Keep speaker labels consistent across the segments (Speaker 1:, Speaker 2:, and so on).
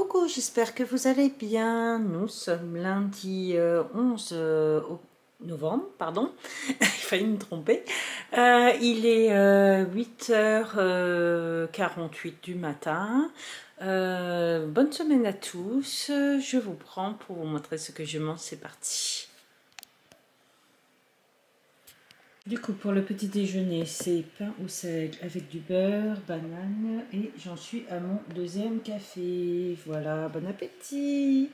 Speaker 1: Coucou, j'espère que vous allez bien. Nous sommes lundi 11 novembre, pardon, il fallait me tromper. Il est 8h48 du matin. Bonne semaine à tous. Je vous prends pour vous montrer ce que je mange, c'est parti. Du coup, pour le petit déjeuner, c'est pain au sel avec du beurre, banane et j'en suis à mon deuxième café. Voilà, bon appétit!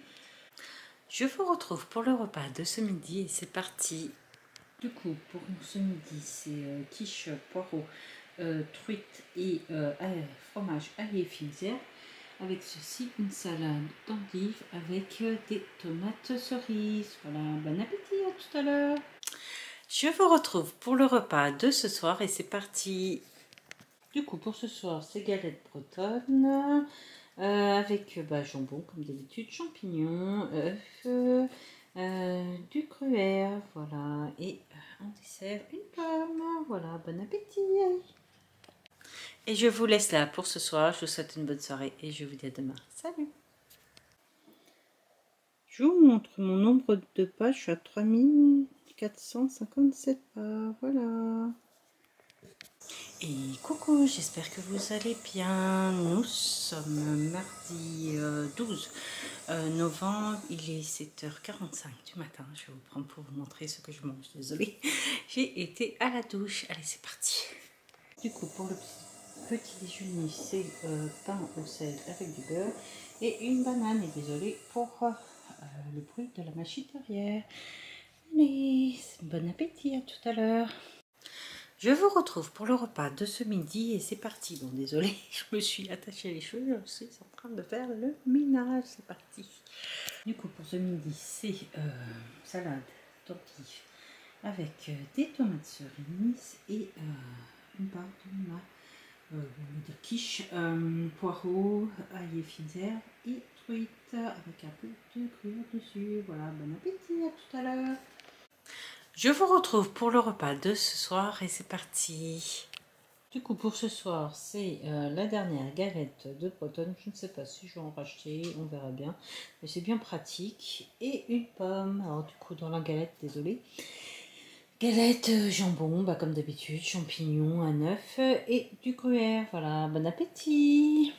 Speaker 1: Je vous retrouve pour le repas de ce midi et c'est parti. Du coup, pour ce midi, c'est quiche, poireaux, truite et fromage ail et fines herbes. Avec ceci, une salade d'endives avec des tomates cerises. Voilà, bon appétit, à tout à l'heure. Je vous retrouve pour le repas de ce soir et c'est parti. Du coup, pour ce soir, c'est galette bretonne avec jambon comme d'habitude, champignons, œufs, du gruyère, voilà, et en dessert, une pomme. Voilà, bon appétit. Et je vous laisse là pour ce soir. Je vous souhaite une bonne soirée et je vous dis à demain. Salut. Je vous montre mon nombre de pas. Je suis à 3457 pas. Voilà. Et coucou, j'espère que vous allez bien. Nous sommes mardi 12 novembre, il est 7h45 du matin. Je vais vous prendre pour vous montrer ce que je mange, désolée. J'ai été à la douche, allez c'est parti. Du coup pour le petit déjeuner, c'est pain au sel avec du beurre et une banane. Et désolée pour le bruit de la machine derrière. Allez, bon appétit, à tout à l'heure. Je vous retrouve pour le repas de ce midi et c'est parti. Bon, désolé, je me suis attaché les cheveux, je suis en train de faire le ménage, c'est parti. Du coup, pour ce midi, c'est salade d'endives avec des tomates cerises et une part de quiche, poireaux, ail et fines herbes et truite avec un peu de gruyère dessus. Voilà, bon appétit, à tout à l'heure. Je vous retrouve pour le repas de ce soir et c'est parti. Du coup pour ce soir c'est la dernière galette de bretonne. Je ne sais pas si je vais en racheter, on verra bien. Mais c'est bien pratique. Et une pomme. Alors du coup dans la galette, désolé. Galette jambon, comme d'habitude, champignons, un œuf et du gruyère. Voilà, bon appétit.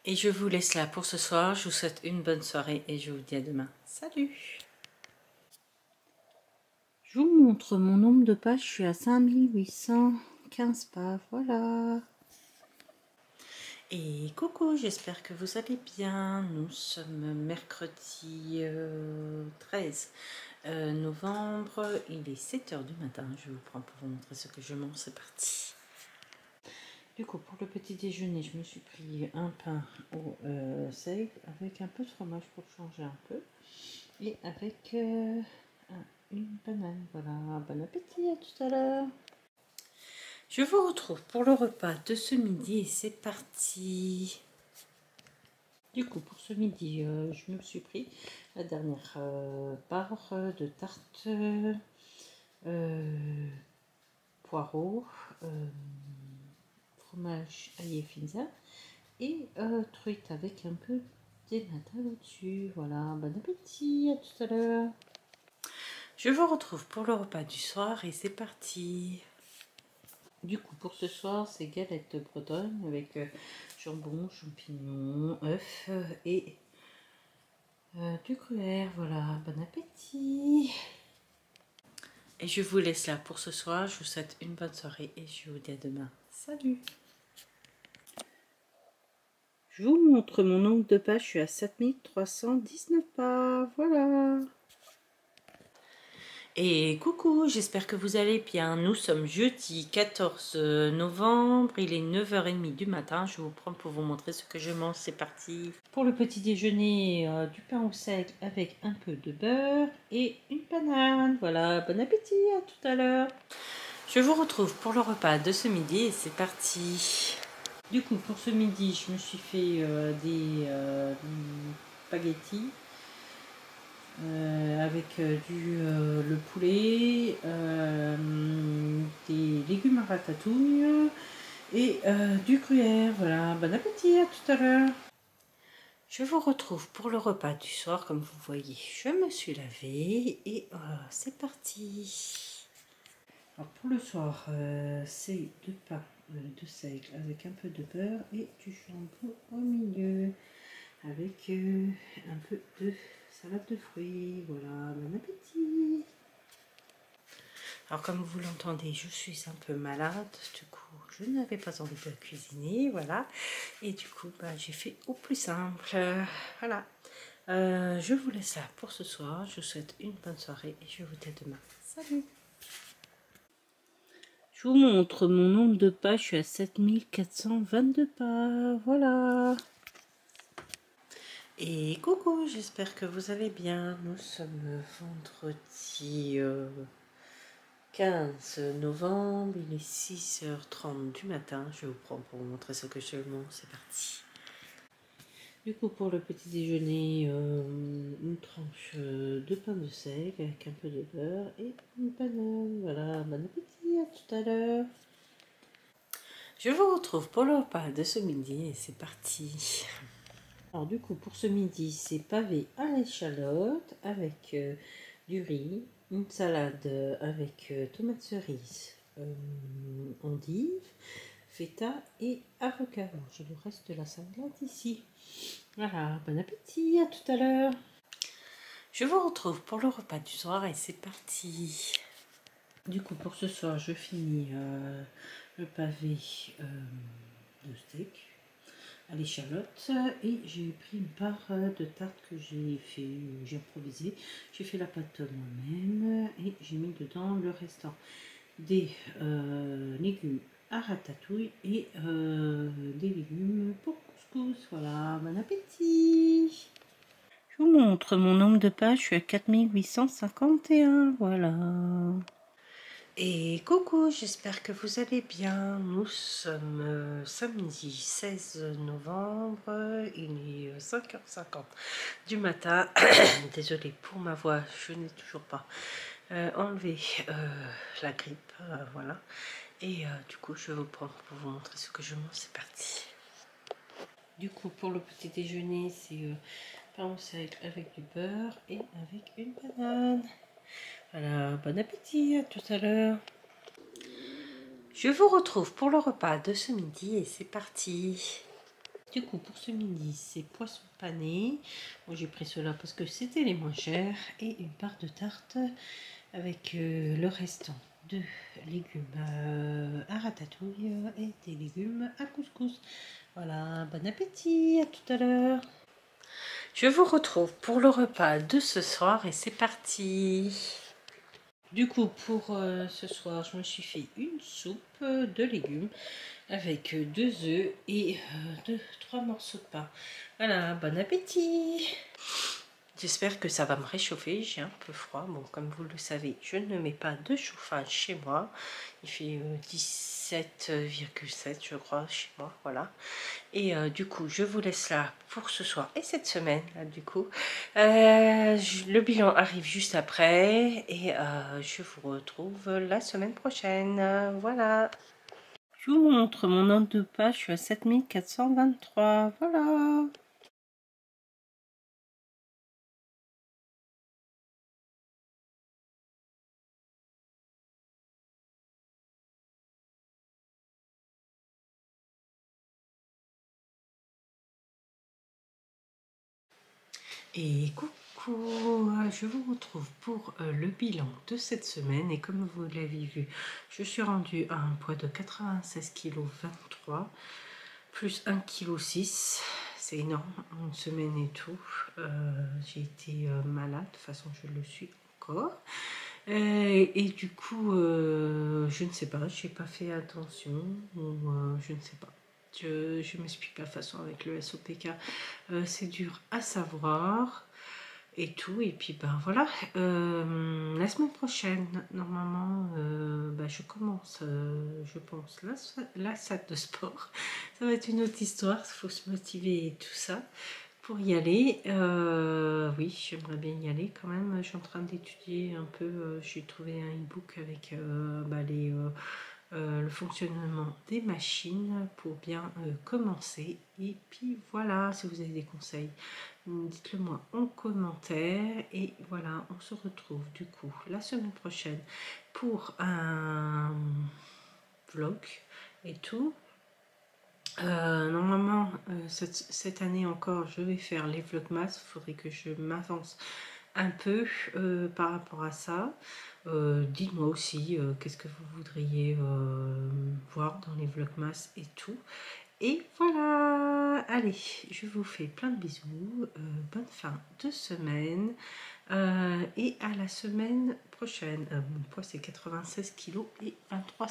Speaker 1: Et je vous laisse là pour ce soir. Je vous souhaite une bonne soirée et je vous dis à demain. Salut. Je vous montre mon nombre de pas, je suis à 5815 pas, voilà. Et coucou, j'espère que vous allez bien. Nous sommes mercredi 13 novembre, il est 7h du matin. Je vous prends pour vous montrer ce que je mange, c'est parti. Du coup, pour le petit déjeuner, je me suis pris un pain au seigle avec un peu de fromage pour changer un peu. Et avec une banane, voilà, bon appétit, à tout à l'heure. Je vous retrouve pour le repas de ce midi et c'est parti. Du coup, pour ce midi, je me suis pris la dernière barre de tarte poireaux, fromage ail et fines herbes et truite avec un peu d'émental au-dessus. Voilà, bon appétit, à tout à l'heure. Je vous retrouve pour le repas du soir et c'est parti. Du coup, pour ce soir, c'est galette bretonne avec jambon, champignons, œufs et du gruyère. Voilà, bon appétit. Et je vous laisse là pour ce soir. Je vous souhaite une bonne soirée et je vous dis à demain. Salut. Je vous montre mon nombre de pas. Je suis à 7319 pas. Voilà. Et coucou, j'espère que vous allez bien. Nous sommes jeudi 14 novembre, il est 9h30 du matin. Je vous prends pour vous montrer ce que je mange, c'est parti. Pour le petit déjeuner, du pain au sec avec un peu de beurre et une banane. Voilà, bon appétit, à tout à l'heure. Je vous retrouve pour le repas de ce midi et c'est parti. Du coup, pour ce midi, je me suis fait des spaghettis. Avec le poulet, des légumes à ratatouille et du gruyère. Voilà, bon appétit, à tout à l'heure. Je vous retrouve pour le repas du soir. Comme vous voyez, je me suis lavée et c'est parti. Alors pour le soir, c'est deux pains de seigle avec un peu de beurre et du jambon au milieu, avec un peu de salade de fruits. Voilà, bon appétit. Alors comme vous l'entendez, je suis un peu malade, du coup je n'avais pas envie de cuisiner, voilà. Et du coup j'ai fait au plus simple, voilà. Je vous laisse là pour ce soir, je vous souhaite une bonne soirée et je vous dis à demain. Salut! Je vous montre mon nombre de pas, je suis à 7422 pas, voilà. Et coucou, j'espère que vous allez bien. Nous sommes vendredi 15 novembre, il est 6h30 du matin. Je vous prends pour vous montrer ce que je montre, c'est parti. Du coup pour le petit déjeuner, une tranche de pain de seigle avec un peu de beurre et une banane. Voilà, bon appétit, à tout à l'heure. Je vous retrouve pour le repas de ce midi et c'est parti. Alors du coup pour ce midi c'est pavé à l'échalote avec du riz, une salade avec tomates cerises, endives, feta et avocat. Bon, j'ai le reste de la salade ici. Voilà, bon appétit, à tout à l'heure. Je vous retrouve pour le repas du soir et c'est parti. Du coup pour ce soir je finis le pavé de steak à l'échalote et j'ai pris une part de tarte que j'ai improvisé. J'ai fait la pâte moi-même et j'ai mis dedans le restant des légumes à ratatouille et des légumes pour couscous. Voilà, bon appétit. Je vous montre mon nombre de pages, je suis à 4851, voilà. Et coucou, j'espère que vous allez bien. Nous sommes samedi 16 novembre, il est 5h50 du matin. Désolée pour ma voix, je n'ai toujours pas enlevé la grippe, voilà. Et du coup, je vais vous prendre pour vous montrer ce que je mange, c'est parti. Du coup, pour le petit déjeuner, c'est pain au seigle avec du beurre et avec une banane. Voilà, bon appétit, à tout à l'heure. Je vous retrouve pour le repas de ce midi et c'est parti. Du coup pour ce midi c'est poisson pané. Moi j'ai pris cela parce que c'était les moins chers et une part de tarte avec le restant de légumes à ratatouille et des légumes à couscous. Voilà, bon appétit, à tout à l'heure. Je vous retrouve pour le repas de ce soir et c'est parti. Du coup, pour ce soir, je me suis fait une soupe de légumes avec 2 œufs et 3 morceaux de pain. Voilà, bon appétit! J'espère que ça va me réchauffer, j'ai un peu froid. Bon, comme vous le savez, je ne mets pas de chauffage chez moi. Il fait 17,7 je crois chez moi, voilà. Et du coup, je vous laisse là pour ce soir et cette semaine, là, du coup. Le bilan arrive juste après et je vous retrouve la semaine prochaine. Voilà. Je vous montre mon nombre de pages, je suis à 7423, voilà. Et coucou, je vous retrouve pour le bilan de cette semaine et comme vous l'avez vu, je suis rendue à un poids de 96,23 kg plus 1,6 kg, c'est énorme, une semaine et tout. J'ai été malade, de toute façon je le suis encore. Et du coup, je ne sais pas, j'ai pas fait attention, ou je ne sais pas. Je m'explique pas de toute façon avec le SOPK, c'est dur à savoir et tout. Et puis ben voilà, la semaine prochaine, normalement, je commence, je pense, la salle de sport. Ça va être une autre histoire, il faut se motiver et tout ça pour y aller. Oui, j'aimerais bien y aller quand même. Je suis en train d'étudier un peu. J'ai trouvé un e-book avec le fonctionnement des machines pour bien commencer. Et puis voilà, si vous avez des conseils, dites-le moi en commentaire. Et voilà, on se retrouve du coup la semaine prochaine pour un vlog et tout. Normalement, cette année encore, je vais faire les vlogmas. Il faudrait que je m'avance un peu par rapport à ça. Dites-moi aussi qu'est-ce que vous voudriez voir dans les vlogmas et tout. Et voilà, allez, je vous fais plein de bisous, bonne fin de semaine et à la semaine prochaine. Mon poids c'est 96 kg et 23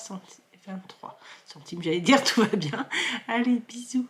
Speaker 1: centimes, j'allais dire tout va bien. Allez, bisous.